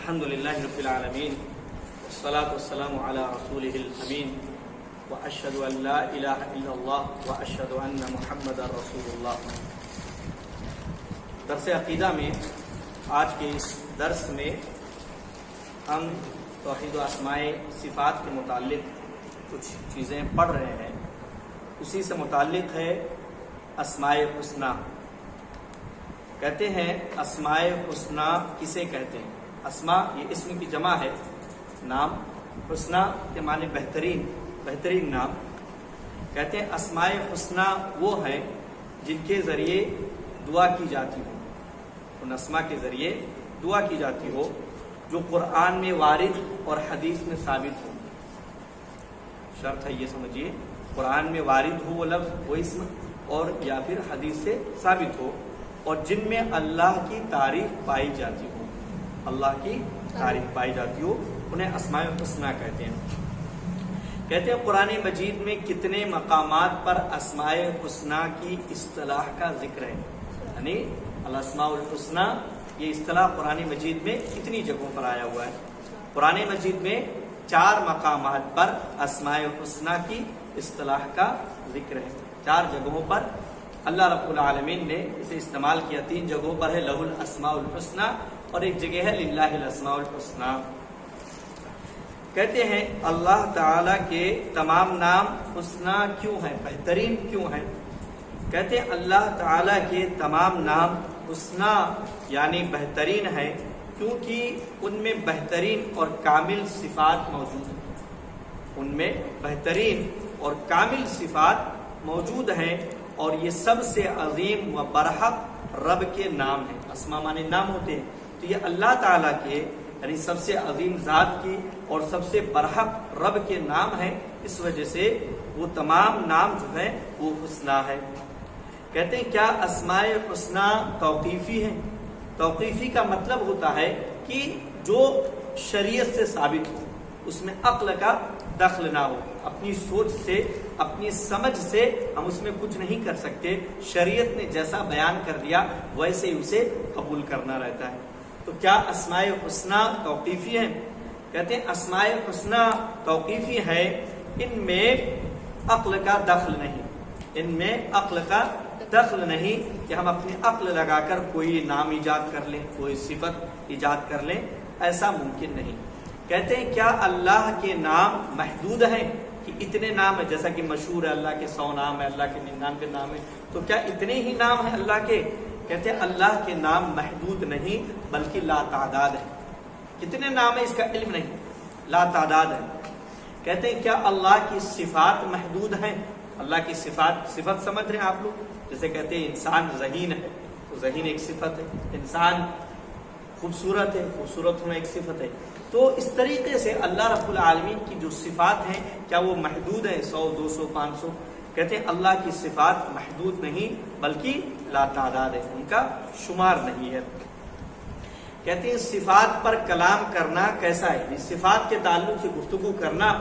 الحمدللہ رب العالمین والصلاة والسلام علی رسولہ الامین واشہد ان لا الہ الا اللہ واشہد ان محمد رسول اللہ۔ درس عقیدہ میں آج کے اس درس میں ہم توحید و اسماء صفات کے متعلق کچھ چیزیں پڑھ رہے ہیں، اسی سے متعلق ہے اسماء حسنی۔ کہتے ہیں اسماء حسنی کسے کہتے ہیں؟ اسماء یہ اسم کی جمع ہے، نام، حسنی کے معنی بہترین نام۔ کہتے ہیں اسماء حسنی وہ ہیں جن کے ذریعے دعا کی جاتی ہو، ان اسماء کے ذریعے دعا کی جاتی ہو جو قرآن میں وارد اور حدیث میں ثابت ہو۔ شرط ہے یہ سمجھیے، قرآن میں وارد ہو وہ لفظ، وہ اسم، اور یا پھر حدیث سے ثابت ہو، اور جن میں اللہ کی تعریف پائی جاتی ہو، اللہ کی تعریف پائی جاتی ہو، انہیں اسماء الحسنی کہتے ہیں۔ کہتے ہیں قرآن مجید میں کتنے مقامات پر اسماء الحسنی کی اصطلاح کا ذکر ہے، یعنی الاسماء الحسنی یہ اصطلاح قرآن مجید میں کتنی جگہوں پر آیا ہوا ہے؟ قرآن مجید میں 4 مقامات پر اسماء الحسنی کی اصطلاح کا ذکر ہے، 4 جگہوں پر اللہ رب العالمین نے اسے استعمال کیا۔ 3 جگہوں پر ہے لہ الاسماء الحسنی، اور ایک جگہ ہے للہ الاسماء الحسنی۔ کہتے ہیں اللہ تعالی کے تمام نام حسنی کیوں ہیں، بہترین کیوں ہیں؟ کہتے ہیں اللہ تعالی کے تمام نام حسنی یعنی بہترین ہیں کیونکہ ان میں بہترین اور کامل صفات موجود ہیں، ان میں بہترین اور کامل صفات موجود ہیں، اور یہ سب سے عظیم و برحق رب کے نام ہیں۔ اسماء معنی نام ہوتے ہیں، تو یہ اللہ تعالیٰ کے یعنی سب سے عظیم ذات کی اور سب سے برحق رب کے نام ہیں، اس وجہ سے وہ تمام نام جو ہیں وہ حسنی ہے۔ کہتے ہیں کیا اسماء حسنی توقیفی ہیں؟ توقیفی کا مطلب ہوتا ہے کہ جو شریعت سے ثابت ہو، اس میں عقل کا دخل نہ ہو، اپنی سوچ سے، اپنی سمجھ سے ہم اس میں کچھ نہیں کر سکتے، شریعت نے جیسا بیان کر دیا ویسے ہی اسے قبول کرنا رہتا ہے۔ تو کیا اسماء حسنی توقیفی ہیں؟ کہتے ہیں اسماء حسنی توقیفی ہے، ان میں عقل کا دخل نہیں، ان میں عقل کا دخل نہیں کہ ہم اپنی عقل لگا کر کوئی نام ایجاد کر لیں، کوئی صفت ایجاد کر لیں، ایسا ممکن نہیں۔ کہتے ہیں کیا اللہ کے نام محدود ہیں کہ اتنے نام ہیں؟ جیسا کہ مشہور ہے اللہ کے 100 نام ہے، اللہ کے 99 نام ہے، تو کیا اتنے ہی نام ہیں اللہ کے؟ کہتے ہیں اللہ کے نام محدود نہیں بلکہ لا تعداد ہے۔ کتنے نام ہیں اس کا علم نہیں، لا تعداد ہے۔ کہتے ہیں کیا اللہ کی صفات محدود ہیں؟ اللہ کی صفت سمجھ رہے ہیں آپ لوگ؟ جیسے کہتے ہیں انسان ذہین ہے، تو ذہین ایک صفت ہے، انسان خوبصورت ہے، خوبصورت ہونا ایک صفت ہے۔ تو اس طریقے سے اللہ رب العالمین کی جو صفات ہیں کیا وہ محدود ہیں 100 200 500؟ کہتے ہیں اللہ کی صفات محدود نہیں بلکہ لا تعداد ہے، ان کا شمار نہیں ہے۔ کہتے ہیں صفات پر کلام کرنا کیسا ہے؟ صفات کے تعلق سے گفتگو کرنا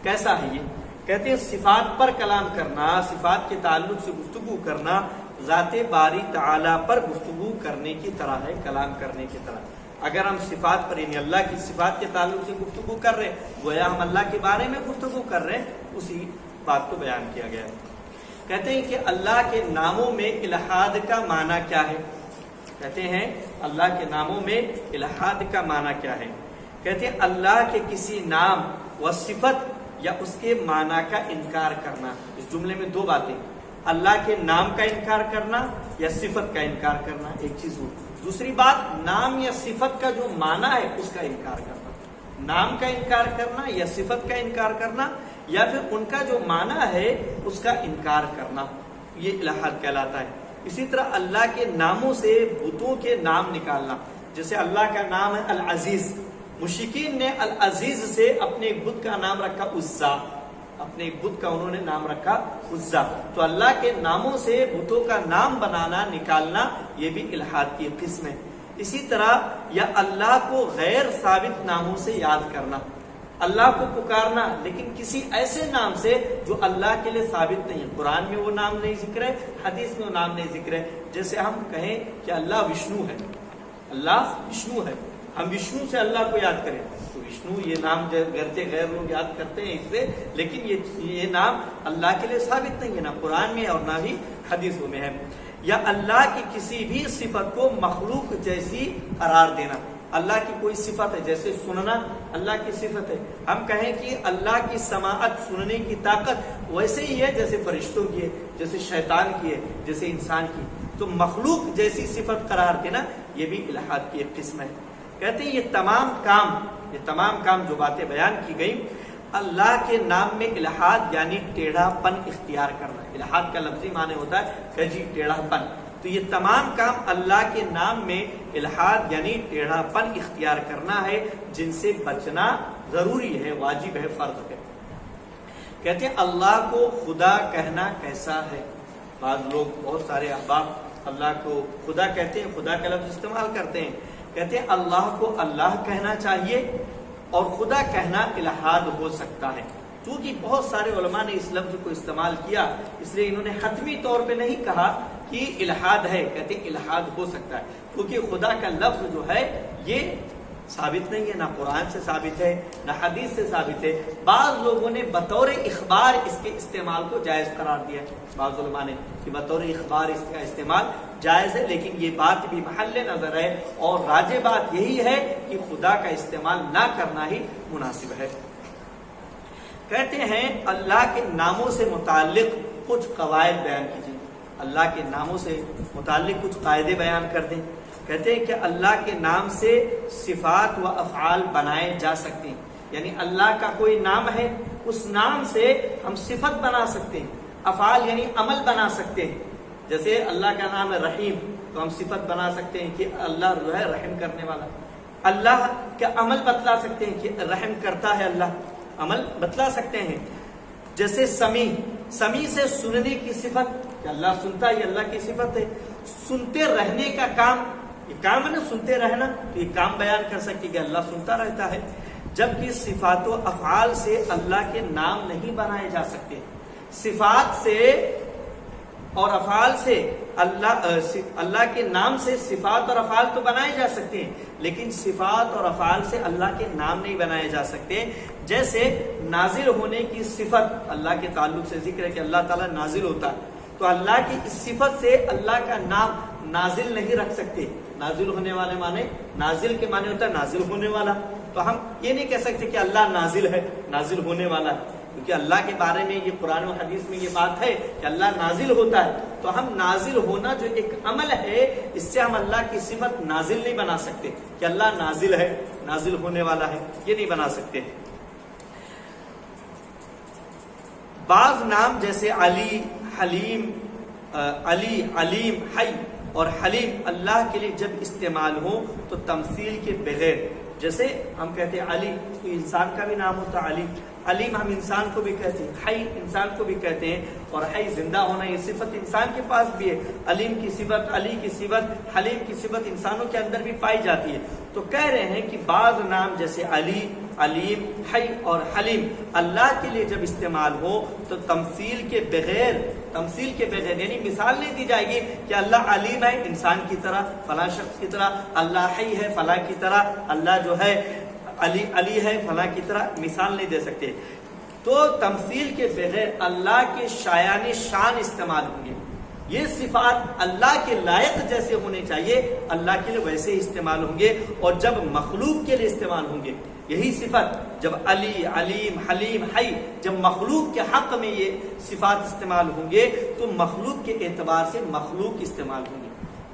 کیسا ہے؟ یہ کہتے ہیں صفات پر کلام کرنا، صفات کے تعلق سے گفتگو کرنا ذات باری تعالی پر گفتگو کرنے کی طرح ہے، کلام کرنے کی طرح۔ اگر ہم صفات پر یعنی اللہ کی صفات کے تعلق سے گفتگو کر رہے ہیں، گویا ہم اللہ کے بارے میں گفتگو کر رہے ہیں، اسی بات کو بیان کیا گیا ہے۔ کہتے ہیں کہ اللہ کے ناموں میں الہاد کا معنی کیا ہے؟ کہتے ہیں اللہ کے ناموں میں الہاد کا معنی کیا ہے؟ کہتے ہیں اللہ کے کسی نام و صفت یا اس کے معنی کا انکار کرنا۔ اس جملے میں 2 باتیں، اللہ کے نام کا انکار کرنا یا صفت کا انکار کرنا، ایک چیز ہو۔ دوسری بات نام یا صفت کا جو معنی ہے اس کا انکار کرنا، نام کا انکار کرنا یا صفت کا انکار کرنا یا پھر ان کا جو معنی ہے اس کا انکار کرنا، یہ الہاد کہلاتا ہے۔ اسی طرح اللہ کے ناموں سے بتوں کے نام نکالنا، جیسے اللہ کا نام ہے العزیز، مشرکین نے العزیز سے اپنے ایک بت کا نام رکھا عزا، اپنے ایک بت کا انہوں نے نام رکھا عزا۔ تو اللہ کے ناموں سے بتوں کا نام بنانا، نکالنا، یہ بھی الہاد کی قسم ہے۔ اسی طرح یا اللہ کو غیر ثابت ناموں سے یاد کرنا، اللہ کو پکارنا لیکن کسی ایسے نام سے جو اللہ کے لیے ثابت نہیں ہے، قرآن میں وہ نام نہیں ذکر ہے، حدیث میں وہ نام نہیں ذکر ہے۔ جیسے ہم کہیں کہ اللہ وشنو ہے، اللہ وشنو ہے، ہم وشنو سے اللہ کو یاد کریں تو وشنو یہ نام گرچہ غیر لوگ یاد کرتے ہیں اس سے، لیکن یہ نام اللہ کے لیے ثابت نہیں ہے، نہ قرآن میں اور نہ ہی حدیثوں میں ہے۔ یا اللہ کی کسی بھی صفت کو مخلوق جیسی قرار دینا، اللہ کی کوئی صفت ہے جیسے سننا اللہ کی صفت ہے، ہم کہیں کہ اللہ کی سماعت سننے کی طاقت ویسے ہی ہے جیسے فرشتوں کی ہے، جیسے شیطان کی ہے، جیسے انسان کی، تو مخلوق جیسی صفت قرار دینا یہ بھی الہاد کی ایک قسم ہے۔ کہتے ہیں یہ تمام کام جو باتیں بیان کی گئی اللہ کے نام میں الہاد یعنی ٹیڑھا پن اختیار کرنا، الہاد کا لفظی معنی ہوتا ہے کجی ٹیڑھا پن، تو یہ تمام کام اللہ کے نام میں الہاد یعنی ٹیڑھا پن اختیار کرنا ہے، جن سے بچنا ضروری ہے، واجب ہے، فرض ہے۔ کہتے ہیں اللہ کو خدا کہنا کیسا ہے؟ بعض لوگ، بہت سارے احباب اللہ کو خدا کہتے ہیں، خدا کا لفظ استعمال کرتے ہیں، کہتے ہیں اللہ کو اللہ کہنا چاہیے اور خدا کہنا الہاد ہو سکتا ہے۔ کیونکہ بہت سارے علماء نے اس لفظ کو استعمال کیا، اس لیے انہوں نے حتمی طور پہ نہیں کہا کہ الہاد ہے، کہتے ہیں الہاد ہو سکتا ہے، کیونکہ خدا کا لفظ جو ہے یہ ثابت نہیں ہے، نہ قرآن سے ثابت ہے نہ حدیث سے ثابت ہے۔ بعض لوگوں نے بطور اخبار اس کے استعمال کو جائز قرار دیا ہے، بعض علماء نے کہ بطور اخبار اس کا استعمال جائز ہے، لیکن یہ بات بھی محل نظر ہے اور راجح بات یہی ہے کہ خدا کا استعمال نہ کرنا ہی مناسب ہے۔ کہتے ہیں اللہ کے ناموں سے متعلق کچھ قواعد بیان کیجیے، اللہ کے ناموں سے متعلق کچھ قاعدے بیان کر دیں۔ کہتے ہیں کہ اللہ کے نام سے صفات و افعال بنائے جا سکتے ہیں، یعنی اللہ کا کوئی نام ہے، اس نام سے ہم صفت بنا سکتے ہیں، افعال یعنی عمل بنا سکتے ہیں۔ جیسے اللہ کا نام ہے رحیم، تو ہم صفت بنا سکتے ہیں کہ اللہ جو ہے رحم کرنے والا۔ اللہ کا عمل بتلا سکتے ہیں کہ رحم کرتا ہے، اللہ عمل بتلا سکتے ہیں۔ جیسے سمیع سے سننے کی صفت کہ اللہ سنتا ہے، یہ اللہ کی صفت ہے۔ سنتے رہنے کا کام، یہ کام ہے نا سنتے رہنا، تو یہ کام بیان کر سکتے کہ اللہ سنتا رہتا ہے۔ جبکہ صفات و افعال سے اللہ کے نام نہیں بنائے جا سکتے، صفات سے اور افعال سے اللہ کے نام سے صفات اور افعال تو بنائے جا سکتے ہیں، لیکن صفات اور افعال سے اللہ کے نام نہیں بنائے جا سکتے۔ جیسے نازل ہونے کی صفت اللہ کے تعلق سے ذکر ہے کہ اللہ تعالیٰ نازل ہوتا ہے، تو اللہ کی اس صفت سے اللہ کا نام نازل نہیں رکھ سکتے۔ نازل ہونے والے معنی، نازل کے معنی ہوتا ہے نازل ہونے والا، تو ہم یہ نہیں کہہ سکتے کہ اللہ نازل ہے، نازل ہونے والا ہے، کیونکہ اللہ کے بارے میں یہ قرآن و حدیث میں یہ بات ہے کہ اللہ نازل ہوتا ہے، تو ہم نازل ہونا جو ایک عمل ہے، اس سے ہم اللہ کی صفت نازل نہیں بنا سکتے کہ اللہ نازل ہے، نازل ہونے والا ہے، یہ نہیں بنا سکتے۔ بعض نام جیسے علی، حلیم، علیم، حی اور حلیم اللہ کے لیے جب استعمال ہو تو تمثیل کے بغیر، جیسے ہم کہتے ہیں علی، تو انسان کا بھی نام ہوتا ہے علی، علیم ہم انسان کو بھی کہتے ہیں، حی انسان کو بھی کہتے ہیں، اور حی زندہ ہونا یہ صفت انسان کے پاس بھی ہے، علیم کی صفت، علی کی صفت، حلیم کی صفت انسانوں کے اندر بھی پائی جاتی ہے۔ تو کہہ رہے ہیں کہ بعض نام جیسے علی، علیم، حی اور حلیم اللہ کے لیے جب استعمال ہو تو تمثیل کے بغیر یعنی مثال نہیں دی جائے گی کہ اللہ علیم ہے انسان کی طرح، فلاں شخص کی طرح، اللہ حی ہے فلاں کی طرح، اللہ جو ہے علی ہے فلاں کی طرح، مثال نہیں دے سکتے۔ تو تمثیل کے بغیر اللہ کے شایان شان استعمال ہوں گے، یہ صفات اللہ کے لائق جیسے ہونے چاہیے اللہ کے لیے ویسے ہی استعمال ہوں گے، اور جب مخلوق کے لیے استعمال ہوں گے یہی صفت، جب علی، علیم، حلیم، حی جب مخلوق کے حق میں یہ صفات استعمال ہوں گے تو مخلوق کے اعتبار سے مخلوق استعمال ہوں گے،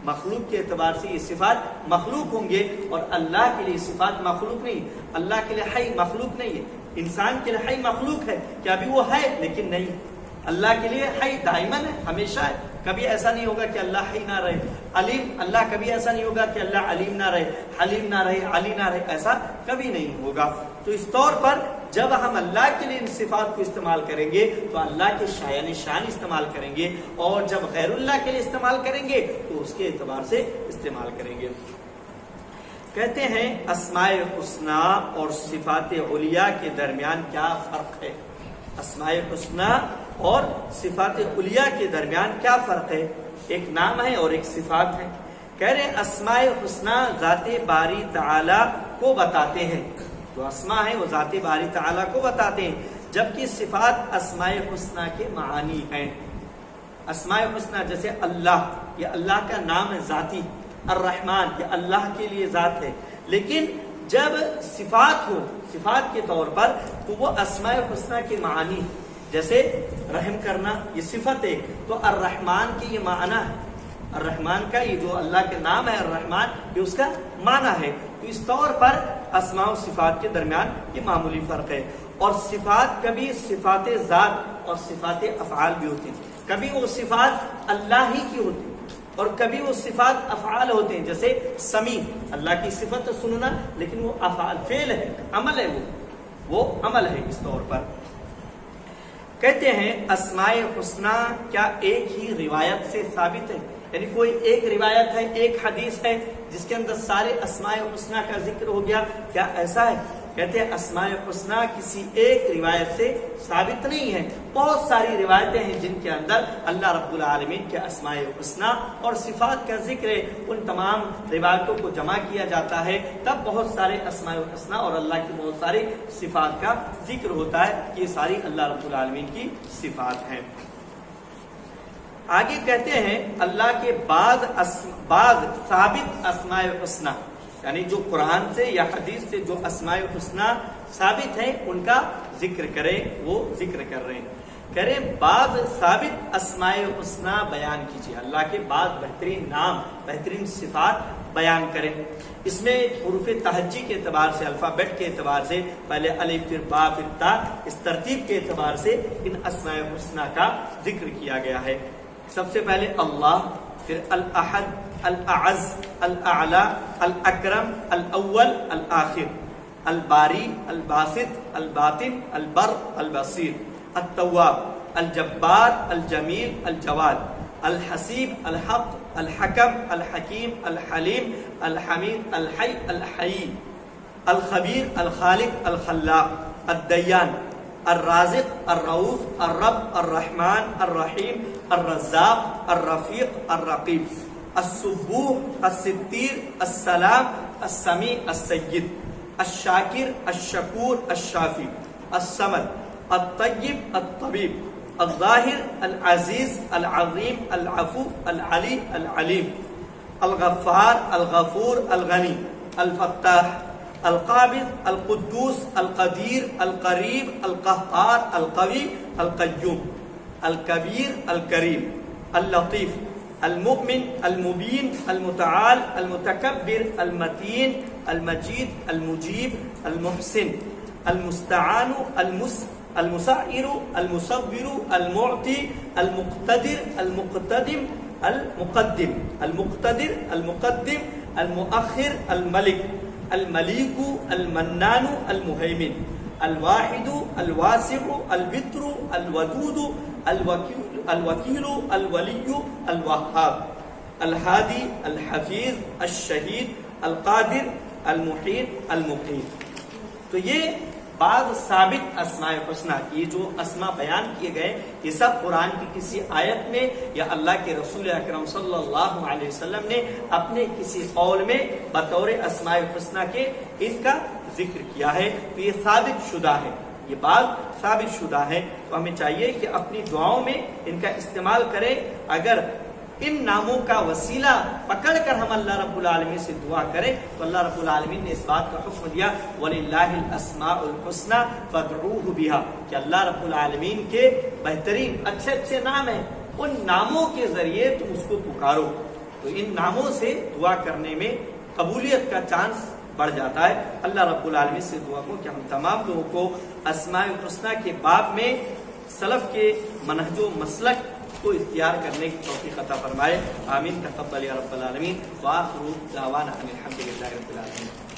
مخلوق کے اعتبار سے یہ صفات مخلوق ہوں گے، اور اللہ کے لیے صفات مخلوق نہیں، اللہ کے لیے حی مخلوق نہیں ہے، انسان کے لیے حی مخلوق ہے کہ ابھی وہ ہے لیکن نہیں، اللہ کے لیے حی دائماً ہے، ہمیشہ ہے، کبھی ایسا نہیں ہوگا کہ اللہ حی نہ رہے، علیم اللہ کبھی ایسا نہیں ہوگا کہ اللہ علیم نہ رہے، حلیم نہ رہے، علی نہ رہے، ایسا کبھی نہیں ہوگا۔ تو اس طور پر جب ہم اللہ کے لیے ان صفات کو استعمال کریں گے تو اللہ کے شایان شان استعمال کریں گے، اور جب غیر اللہ کے لیے استعمال کریں گے تو اس کے اعتبار سے استعمال کریں گے۔ کہتے ہیں اسماء الحسنی اور صفات علیاء کے درمیان کیا فرق ہے؟ اسماء الحسنی اور صفات علیاء کے درمیان کیا فرق ہے؟ ایک نام ہے اور ایک صفات ہے۔ کہہ رہے اسماء حسنہ ذات باری تعالی کو بتاتے ہیں، جو اسماء ہیں وہ ذات باری تعالی کو بتاتے ہیں، جبکہ صفات اسماء حسنہ کے معانی ہیں۔ اسماء حسنہ جیسے اللہ، یہ اللہ کا نام ہے ذاتی، الرحمن یہ اللہ کے لیے ذات ہے، لیکن جب صفات ہو صفات کے طور پر تو وہ اسماء حسنہ کے معانی، جیسے رحم کرنا یہ صفت ہے تو الرحمن کی یہ معنی ہے، الرحمن کا یہ جو اللہ کے نام ہے الرحمن یہ اس کا معنی ہے، تو اس طور پر اسماء و صفات کے درمیان یہ معمولی فرق ہے۔ اور صفات کبھی صفات ذات اور صفات افعال بھی ہوتی ہیں، کبھی وہ صفات اللہ ہی کی ہوتی ہیں اور کبھی وہ صفات افعال ہوتے ہیں، جیسے سمیع اللہ کی صفت ہے سننا، لیکن وہ افعال فعل ہے، عمل ہے، وہ عمل ہے۔ اس طور پر کہتے ہیں اسماء حسنہ کیا ایک ہی روایت سے ثابت ہے، یعنی کوئی ایک روایت ہے، ایک حدیث ہے جس کے اندر سارے اسماء حسنہ کا ذکر ہو گیا، کیا ایسا ہے؟ کہتے ہیں اسماء حسنہ کسی ایک روایت سے ثابت نہیں ہے، بہت ساری روایتیں ہیں جن کے اندر اللہ رب العالمین کے اسماء حسنہ اور صفات کا ذکر ہے، ان تمام روایتوں کو جمع کیا جاتا ہے تب بہت سارے اسماء حسنہ اور اللہ کی بہت ساری صفات کا ذکر ہوتا ہے، یہ ساری اللہ رب العالمین کی صفات ہیں۔ آگے کہتے ہیں اللہ کے بعض ثابت اسماء حسنہ، یعنی جو قرآن سے یا حدیث سے جو اسماء حسنہ ثابت ہیں ان کا ذکر کریں، وہ ذکر کر رہے ہیں، کہہ رہے ہیں بعض ثابت اسماء حسنہ بیان کیجیے، اللہ کے بعض بہترین نام بہترین صفات بیان کریں۔ اس میں حروف تہجی کے اعتبار سے، الفابیٹ کے اعتبار سے، پہلے الف پھر با پھر تا، اس ترتیب کے اعتبار سے ان اسماء حسنہ کا ذکر کیا گیا ہے۔ سب سے پہلے اللہ، پھر الاحد، الاعز، الاعلی، الاکرم، الاول، الآخر، الباری، الباسط، الباطن، البر، البصیر، التواب، الجبار، الجمیل، الجواد، الحسیب، الحق، الحکم، الحکیم، الحلیم، الحمید، الحی، الحیی، الخبیر، الخالق، الخلاق، الدیان، الرازق، الرؤوف، الرب، الرحمن، الرحیم، الرزاق، الرفیق، الرقیب، السبوح، الستیر، السلام، السمیع، السید، الشاکر، الشکور، الشافی، الصمد، الطیب، الطبیب، الظاہر، العزیز، العظیم، العفو، العلی، العلیم، الغفار، الغفور، الغنی، الفتاح، القابض، القدوس، القدیر، القریب، القہار، القوی، القیوم، الکبیر، الکریم، اللطیف، المؤمن، المبین، المتعال، المتکبر، المتین، المجید، المجیب، المحسن، المستعان، المسعر، المصور، المعطی، المقتدر، المقتدم، المقدم، المقتدر، المقدم، المؤخر، الملك، المليك، المنان، المهيمن، الواحد، الواسع، البتر، الودود، الوكيل، الولي، الوهاب، الهادي، الحفيظ، الشهيد، القادر، المحيط، المقيم۔ تو یہ بعض ثابت اسماء حسنہ، یہ جو اسماء بیان کیے گئے یہ سب قرآن کی کسی آیت میں یا اللہ کے رسول اکرم صلی اللہ علیہ وسلم نے اپنے کسی قول میں بطور اسماء حسنہ کے ان کا ذکر کیا ہے، تو یہ ثابت شدہ ہے، یہ بات ثابت شدہ ہے، تو ہمیں چاہیے کہ اپنی دعاؤں میں ان کا استعمال کریں۔ اگر ان ناموں کا وسیلہ پکڑ کر ہم اللہ رب العالمین سے دعا کریں تو اللہ رب العالمین نے اس بات کا حکم دیا وَلِلَّهِ الْأَسْمَاءُ الْحُسْنَى فَادْعُوهُ بِهَا، کہ اللہ رب العالمین کے بہترین اچھے اچھے نام ہیں، ان ناموں کے ذریعے تم اس کو پکارو، تو ان ناموں سے دعا کرنے میں قبولیت کا چانس بڑھ جاتا ہے۔ اللہ رب العالمین سے دعا کو کہ ہم تمام لوگوں کو اسماء الحسنى کے باب میں سلف کے منہج و مسلک کو اختیار کرنے کی توفیق عطا فرمائے، آمین، تقبل یا رب العالمین، وآخر دعوانا ان الحمد للہ رب العالمین۔